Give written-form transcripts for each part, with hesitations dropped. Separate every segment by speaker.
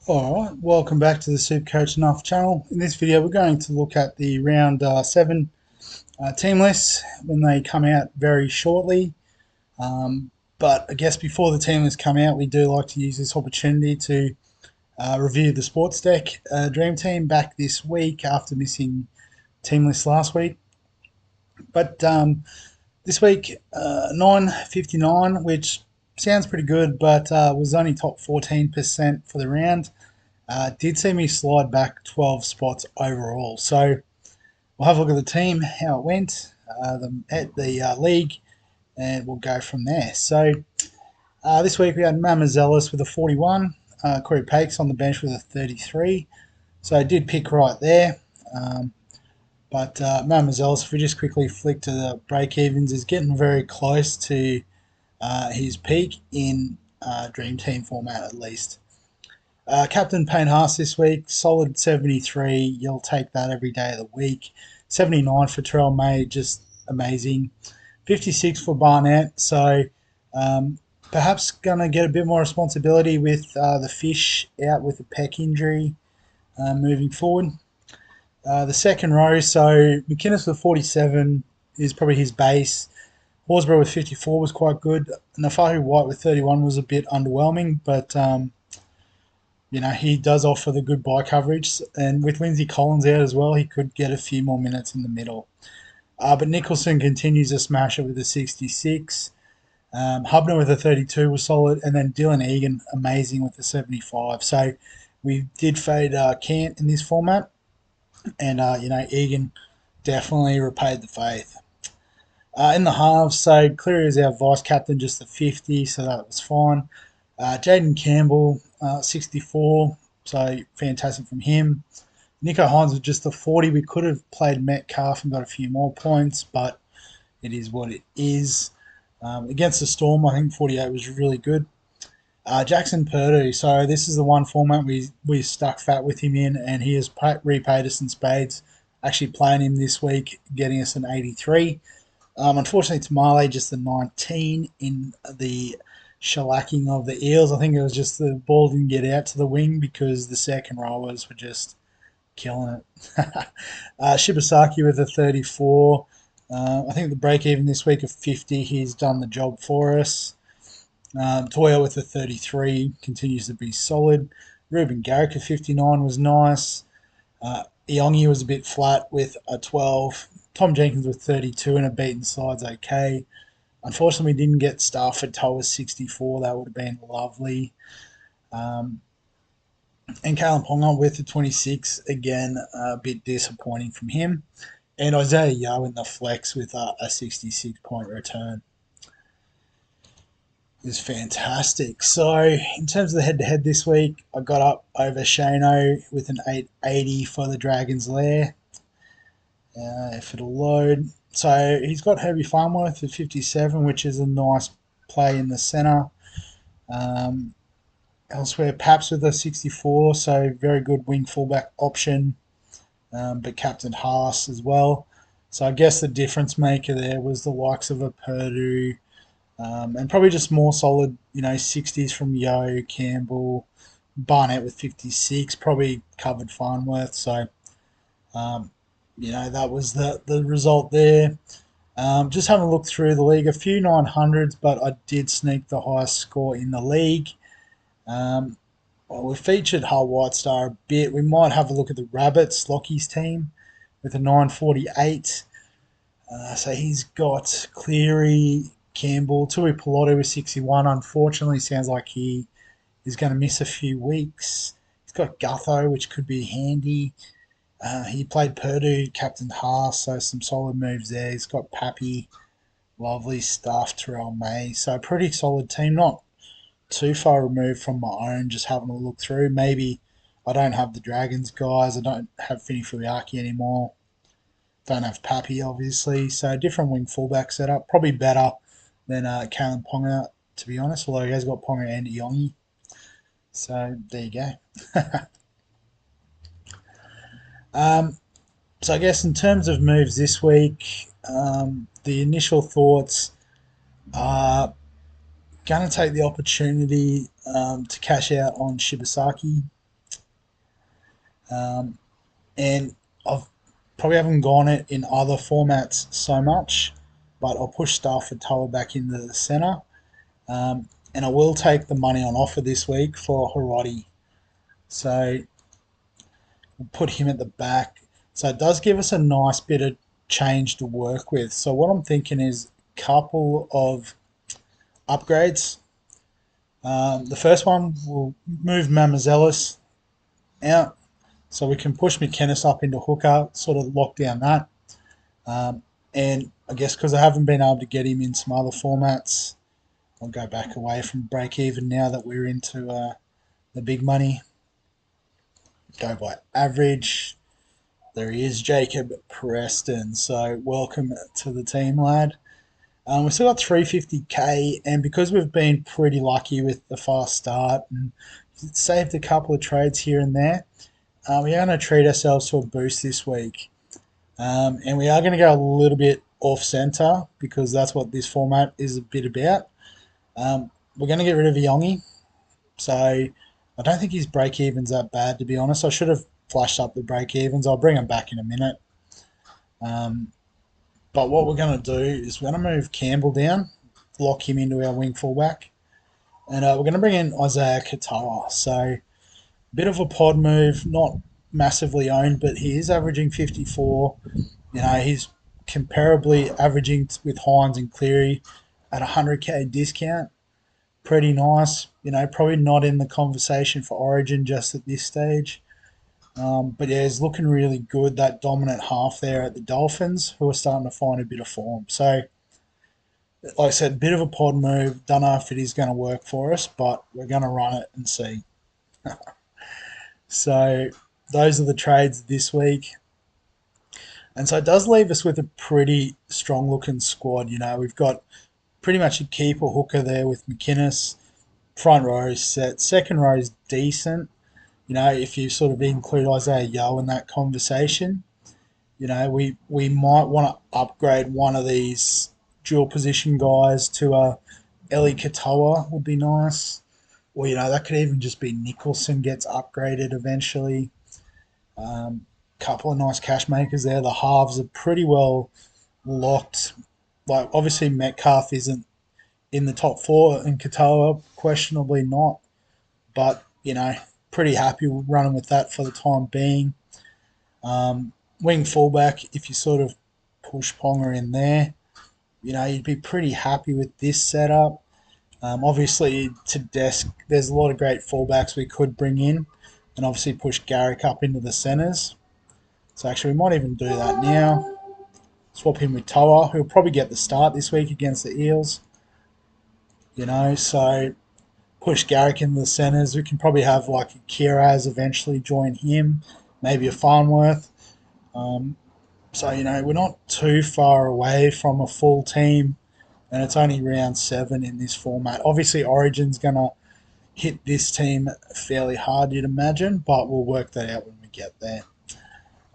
Speaker 1: Alright, welcome back to the Supercoach Enough channel. In this video we're going to look at the round 7 team lists when they come out very shortly. But I guess before the team lists come out, we do like to use this opportunity to review the Sportsdeck Dream Team back this week after missing team list last week. But this week 959, which sounds pretty good, but was only top 14% for the round. Did see me slide back 12 spots overall. So we'll have a look at the team, how it went, the league, and we'll go from there. So this week we had Mamazelis with a 41, Corey Pakes on the bench with a 33. So I did pick right there. But Mamazelis, if we just quickly flick to the break-evens, is getting very close to his peak in Dream Team format at least. Captain Payne Haas this week, solid 73. You'll take that every day of the week. 79 for Terrell May, just amazing. 56 for Barnett, so perhaps going to get a bit more responsibility with the Fish out with a pec injury moving forward. The second row, so McInnes with 47 is probably his base. Horsburgh with 54 was quite good. Nafahu White with 31 was a bit underwhelming, but you know, he does offer the good bye coverage, and with Lindsay Collins out as well, he could get a few more minutes in the middle. But Nicholson continues to smash it with a 66. Hubner with a 32 was solid, and then Dylan Egan amazing with a 75. So we did fade Cant in this format, and you know, Egan definitely repaid the faith. In the halves, so Cleary is our vice captain, just a 50, so that was fine. Jaden Campbell, 64, so fantastic from him. Nico Hines with just a 40. We could have played Metcalf and got a few more points, but it is what it is. Against the Storm, I think 48 was really good. Jackson Purdue, so this is the one format we stuck fat with him in, and he has repaid us in spades. Actually playing him this week, getting us an 83. Unfortunately, Tamale just a 19 in the shellacking of the Eels. I think it was just the ball didn't get out to the wing because the second rowers were just killing it. Shibasaki with a 34. I think the break even this week of 50, he's done the job for us. Toya with a 33 continues to be solid. Ruben Garrick at 59 was nice. Iongi was a bit flat with a 12. Tom Jenkins with 32 and a beaten side's okay. Unfortunately, we didn't get Stafford Toa 64. That would have been lovely. And Kalen Ponga with the 26. Again, a bit disappointing from him. And Isaiah Yeo in the flex with a 66-point return is fantastic. So, in terms of the head-to-head this week, I got up over Shano with an 880 for the Dragons Lair. If it'll load. So he's got Herbie Farnworth at 57, which is a nice play in the centre. Elsewhere, Paps with a 64, so very good wing fullback option, but Captain Haas as well. So I guess the difference maker there was the likes of a Purdue, and probably just more solid, you know, 60s from Yo, Campbell, Barnett with 56, probably covered Farnworth. So you know, that was the result there. Just having a look through the league, a few 900s, but I did sneak the highest score in the league. Well, we featured Hull White Star a bit. We might have a look at the Rabbits, Lockie's team, with a 948. So he's got Cleary, Campbell, Tui Piloto with 61. Unfortunately, sounds like he is going to miss a few weeks. He's got Gutho, which could be handy. He played Purdue, Captain Haas, so some solid moves there. He's got Pappy, lovely stuff, Terrell May. So a pretty solid team, not too far removed from my own, just having a look through. Maybe I don't have the Dragons guys. I don't have Finny Fuiaki anymore. Don't have Pappy, obviously. So different wing fullback setup. Probably better than Kalen Ponga, to be honest, although he has got Ponga and Iongi. So there you go. So I guess in terms of moves this week, The initial thoughts are going to take the opportunity to cash out on Shibasaki. Um, and I've probably haven't gone it in other formats so much, but I'll push Stafford Tower back into the centre. And I will take the money on offer this week for Hiroti. So we'll put him at the back. So it does give us a nice bit of change to work with. So what I'm thinking is a couple of upgrades. The first one will move Mamazelis out so we can push McKennis up into hooker, sort of lock down that. And I guess because I haven't been able to get him in some other formats, I'll go back away from break even now that we're into the big money. Go by average. There he is, Jacob Preston. So welcome to the team, lad. We've still got 350k, and because we've been pretty lucky with the fast start and saved a couple of trades here and there, we are going to treat ourselves to a boost this week. And we are going to go a little bit off centre because that's what this format is a bit about. We're going to get rid of Yongi, so I don't think his break even's that bad, to be honest. I should have flashed up the break evens. I'll bring them back in a minute. But what we're going to do is we're going to move Campbell down, lock him into our wing fullback, and we're going to bring in Isaiah Katoa. So a bit of a pod move, not massively owned, but he is averaging 54. You know, he's comparably averaging with Hines and Cleary at a 100k discount. Pretty nice. You know, probably not in the conversation for Origin just at this stage. But yeah, he's looking really good, that dominant half there at the Dolphins, who are starting to find a bit of form. So, like I said, a bit of a pod move. Don't know if it is going to work for us, but we're going to run it and see. So, those are the trades this week. And so it does leave us with a pretty strong looking squad. You know, we've got pretty much a keeper hooker there with McInnes. Front row is set. Second row is decent. You know, if you sort of include Isaiah Yeo in that conversation, you know, we might want to upgrade one of these dual position guys to a Eli Katoa would be nice. Or, you know, that could even just be Nicholson gets upgraded eventually. Couple of nice cash makers there. The halves are pretty well locked. Like, obviously, Metcalf isn't in the top four, and Katoa questionably not. But, you know, pretty happy running with that for the time being. Wing fullback, if you sort of push Ponga in there, you know, you'd be pretty happy with this setup. Obviously, to desk, there's a lot of great fullbacks we could bring in, and obviously push Garrick up into the centres. So actually, we might even do that now. Swap him with Toa, who'll probably get the start this week against the Eels. You know, so push Garrick into the centres. We can probably have like a Kiraz eventually join him, maybe a Farnworth. So, you know, we're not too far away from a full team, and it's only round 7 in this format. Obviously, Origin's going to hit this team fairly hard, you'd imagine, but we'll work that out when we get there.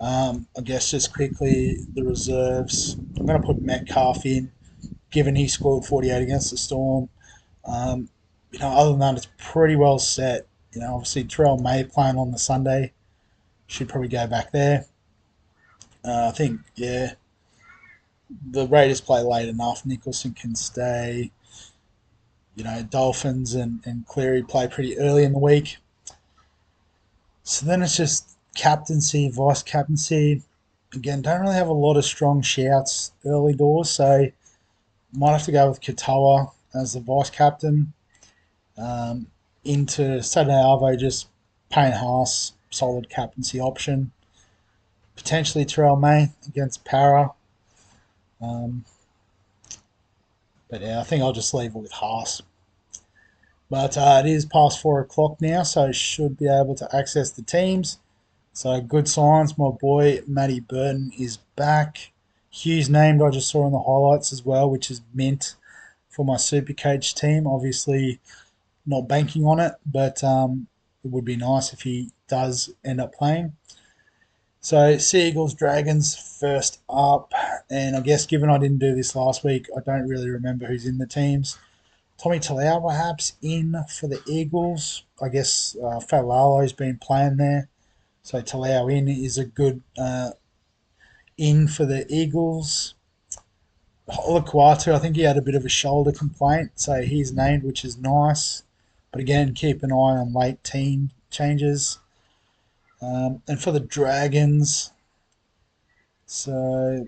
Speaker 1: I guess just quickly, the reserves. I'm going to put Metcalf in, given he scored 48 against the Storm. You know, other than that, it's pretty well set. You know, obviously, Terrell May playing on the Sunday. Should probably go back there. I think, yeah, the Raiders play late enough. Nicholson can stay. You know, Dolphins and Cleary play pretty early in the week. So then it's just captaincy, vice captaincy. Again, don't really have a lot of strong shouts early doors, so might have to go with Katoa as the vice captain. Into Saturday Arvo, just Payne Haas, solid captaincy option. Potentially Terrell May against Para. But yeah, I think I'll just leave it with Haas. But it is past 4 o'clock now, so I should be able to access the teams. So good signs. My boy Matty Burton is back. Hughes named, I just saw in the highlights as well, which is mint for my Supercage team. Obviously, not banking on it, but it would be nice if he does end up playing. So Seagulls, Dragons first up, and I guess given I didn't do this last week, I don't really remember who's in the teams. Tommy Talau perhaps in for the Eagles. I guess Falalalo's been playing there, so Talau in is a good in for the Eagles. Olaquatu, I think he had a bit of a shoulder complaint, so he's named, which is nice. But again, keep an eye on late team changes. And for the Dragons, so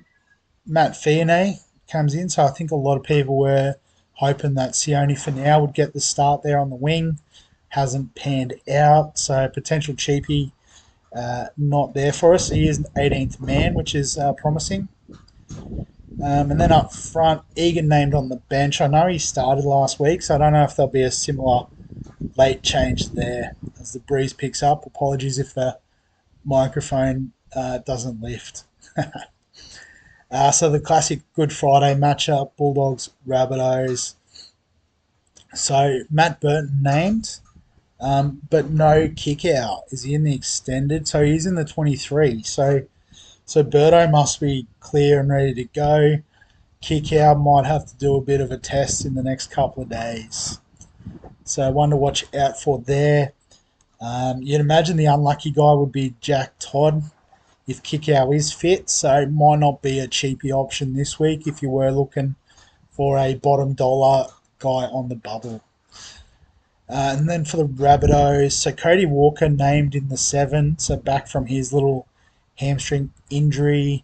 Speaker 1: Matt Fionney comes in, so I think a lot of people were hoping that Sione Finau would get the start there on the wing. Hasn't panned out, so potential cheapie not there for us. He is an 18th man, which is promising. And then up front, Egan named on the bench. I know he started last week, so I don't know if there'll be a similar late change there as the breeze picks up. Apologies if the microphone doesn't lift. So the classic Good Friday matchup, Bulldogs, Rabbitohs. So Matt Burton named, but no kick out. Is he in the extended? So he's in the 23. So Birdo must be clear and ready to go. Kick out might have to do a bit of a test in the next couple of days. So one to watch out for there. You'd imagine the unlucky guy would be Jack Todd if Kickow is fit, so it might not be a cheapy option this week if you were looking for a bottom dollar guy on the bubble. And then for the Rabbitohs, so Cody Walker named in the 7, so back from his little hamstring injury.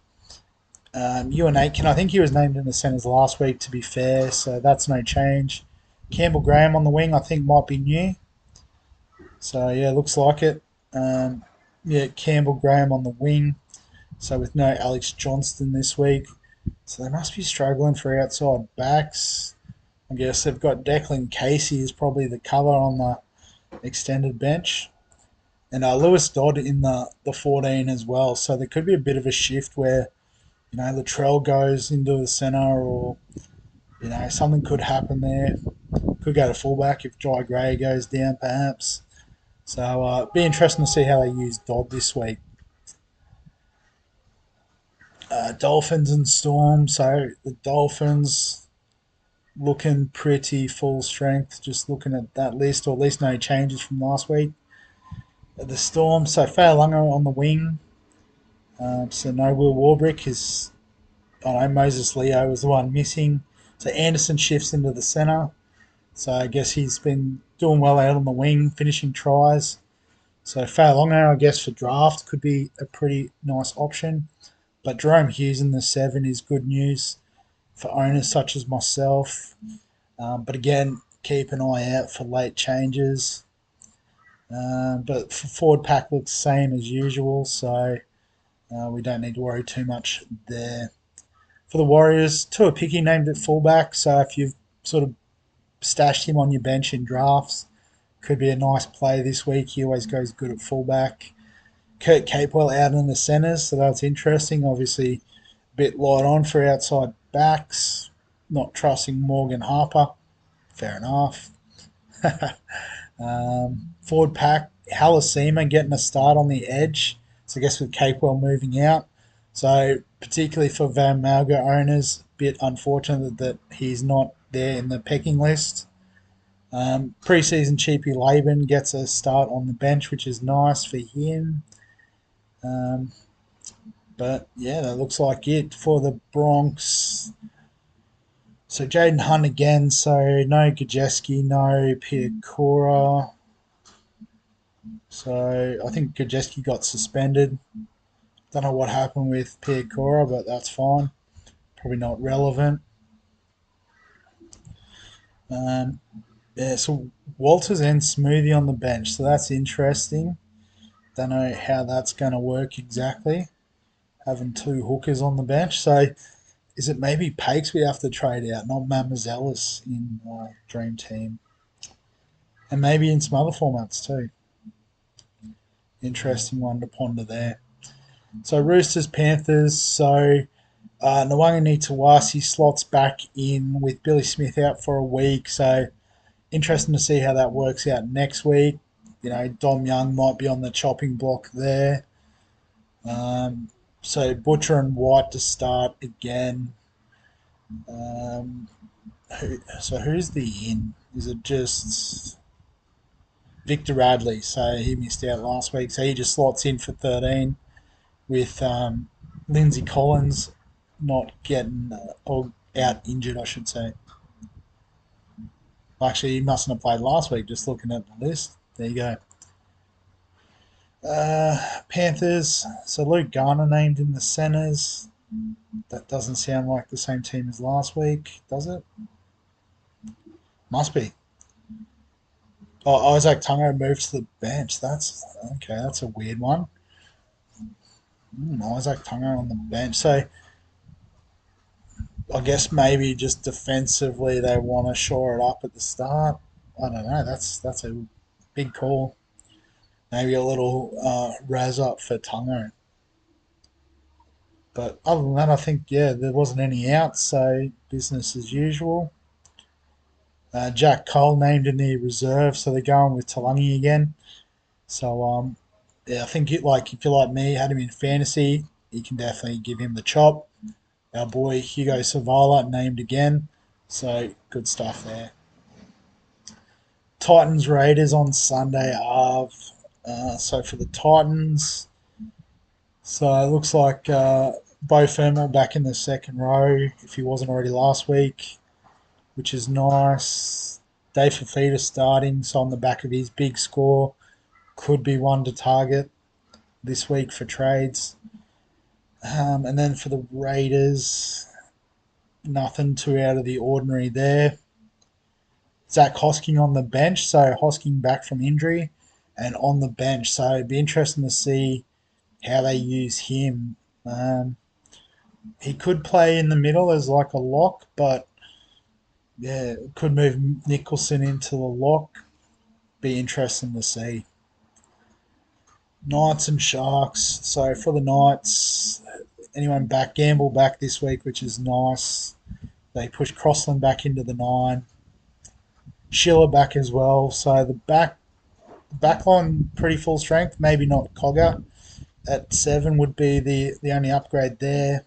Speaker 1: Ewan Aitken, I think he was named in the centres last week, to be fair, so that's no change. Campbell Graham on the wing, I think might be new. So yeah, looks like it. Campbell Graham on the wing. So with no Alex Johnston this week. So they must be struggling for outside backs. I guess they've got Declan Casey is probably the cover on the extended bench. And Lewis Dodd in the 14 as well. So there could be a bit of a shift where, Latrell goes into the centre or, something could happen there. Could go to fullback if Jai Gray goes down perhaps. So be interesting to see how they use Dodd this week. Dolphins and Storm. So the Dolphins looking pretty full strength. Just looking at that list, or at least no changes from last week. The Storm. So Failunga on the wing. So no Will Warbrick is. I know Moses Leo was the one missing. So Anderson shifts into the centre. So I guess he's been doing well out on the wing, finishing tries. So Failongo, I guess, for draft could be a pretty nice option. But Jerome Hughes in the 7 is good news for owners such as myself. But again, keep an eye out for late changes. But for forward pack looks same as usual, so we don't need to worry too much there. For the Warriors, Tua Picky named at fullback, so if you've sort of stashed him on your bench in drafts, could be a nice play this week. He always goes good at fullback. Kurt Capewell out in the centres, so that's interesting. Obviously, a bit light on for outside backs. Not trusting Morgan Harper. Fair enough. Forward pack, Halasima getting a start on the edge. So I guess with Capewell moving out. So particularly for Van Malga owners, bit unfortunate that he's not there in the pecking list. Preseason cheapie Laban gets a start on the bench, which is nice for him. But yeah, that looks like it for the Bronx. So Jaden Hunt again. So no Gajeski, no Piakura. So I think Gajeski got suspended. Don't know what happened with Piakura, but that's fine. Probably not relevant. So Walters and Smoothie on the bench. So that's interesting. Don't know how that's going to work exactly. Having two hookers on the bench. So is it maybe Pakes we have to trade out, not Mamazelis in Dream Team? And maybe in some other formats too. Interesting one to ponder there. So Roosters, Panthers. So Nwanga Tawasi slots back in with Billy Smith out for a week. So interesting to see how that works out next week. Dom Young might be on the chopping block there. Um, so Butcher and White to start again. Um, so who's the in? Is it just Victor Radley? So he missed out last week, so he just slots in for 13 with Lindsay Collins not getting or out injured, I should say. Actually, he mustn't have played last week. Just looking at the list, there you go. Panthers. So Luke Garner named in the centres. That doesn't sound like the same team as last week, does it? Must be. Oh, Isaac Tungo moved to the bench. That's okay. That's a weird one. Isaac Tungo on the bench. So I guess maybe just defensively they want to shore it up at the start. I don't know. That's a big call. Maybe a little razz up for Tungo. But other than that, I think yeah, there wasn't any outs, so business as usual. Jack Cole named in the reserve, so they're going with Talangi again. So yeah, I think like if you're like me, had him in fantasy, you can definitely give him the chop. Our boy Hugo Savala named again, so good stuff there. Titans Raiders on Sunday. So for the Titans, so it looks like Bo Fermel back in the second row if he wasn't already last week, which is nice. Dave Fafita starting, so on the back of his big score, could be one to target this week for trades. And then for the Raiders, nothing too out of the ordinary there. Zach Hosking on the bench, so Hosking back from injury and on the bench. So it'd be interesting to see how they use him. He could play in the middle as like a lock, but yeah, could move Nicholson into the lock. Be interesting to see. Knights and Sharks. So for the Knights, anyone back? Gamble back this week, which is nice. They push Crossland back into the 9. Schiller back as well. So the backline pretty full strength. Maybe not Cogger at 7 would be the only upgrade there.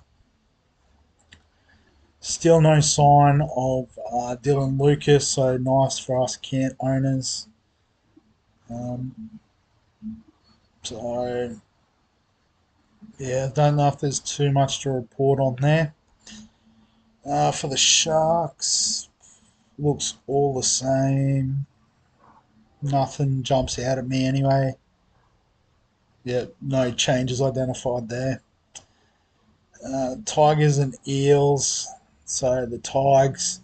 Speaker 1: Still no sign of Dylan Lucas, so nice for us Kent owners. Um, so yeah, don't know if there's too much to report on there. For the Sharks, looks all the same. Nothing jumps out at me anyway. Yeah, no changes identified there. Tigers and Eels. So the Tigers.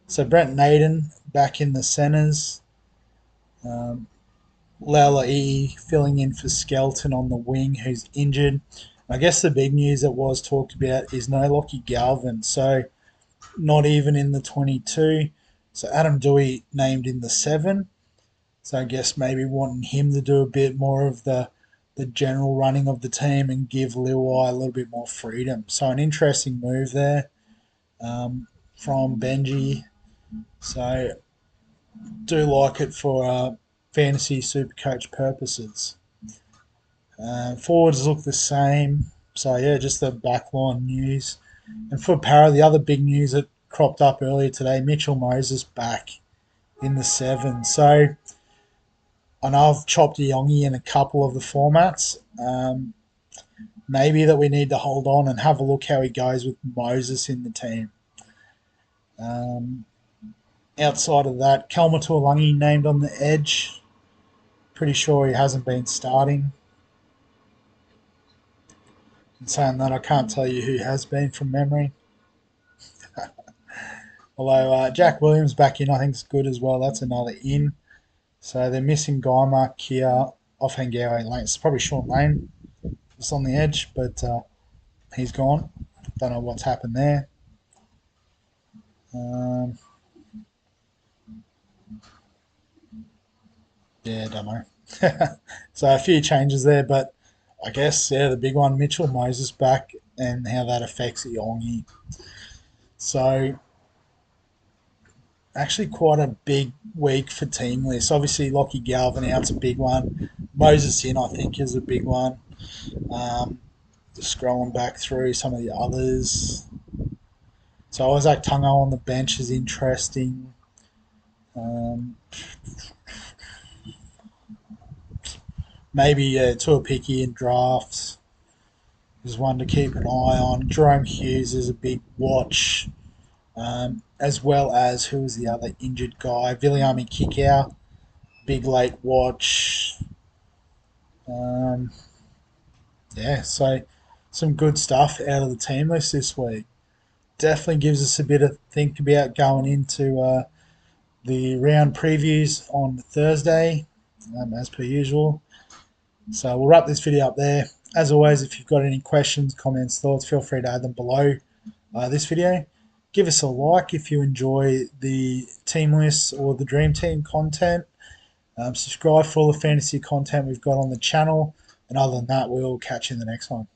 Speaker 1: So Brent Naden back in the centres. Um, Laula'i filling in for Skelton on the wing, who's injured. I guess the big news that was talked about is no Lockie Galvin, so not even in the 22. So Adam Dewey named in the 7. So I guess maybe wanting him to do a bit more of the general running of the team and give Liwai a little bit more freedom. So an interesting move there from Benji. So do like it for fantasy super coach purposes. Forwards look the same. So yeah, just the backline news. And for Para, the other big news that cropped up earlier today, Mitchell Moses back in the 7. So I know I've chopped a Yongi in a couple of the formats. Maybe that we need to hold on and have a look how he goes with Moses in the team. Um, Outside of that, Kelma Tuolangi named on the edge. Pretty sure he hasn't been starting. In saying that, I can't tell you who has been from memory. Although Jack Williams back in, I think is good as well. That's another in. So they're missing Guymer, Kia, Offhangare, Lane. It's probably Sean Lane just on the edge, but he's gone. Don't know what's happened there. Um, yeah, don't know. So a few changes there, but I guess yeah, the big one, Mitchell Moses back, and how that affects Yongi. So actually quite a big week for team lists. Obviously, Lockie Galvin out's a big one. Moses in, I think, is a big one. Just scrolling back through some of the others. So Isaac Tungo on the bench is interesting. Um, maybe Tuapiki in drafts is one to keep an eye on. Jerome Hughes is a big watch, as well as who was the other injured guy? Viliami Kikau, big late watch. Um, yeah, so some good stuff out of the team list this week. Definitely gives us a bit of think about going into the round previews on Thursday, as per usual. So we'll wrap this video up there. As always, if you've got any questions, comments, thoughts, feel free to add them below this video. Give us a like if you enjoy the team lists or the Dream Team content. Subscribe for all the fantasy content we've got on the channel. And other than that, we'll catch you in the next one.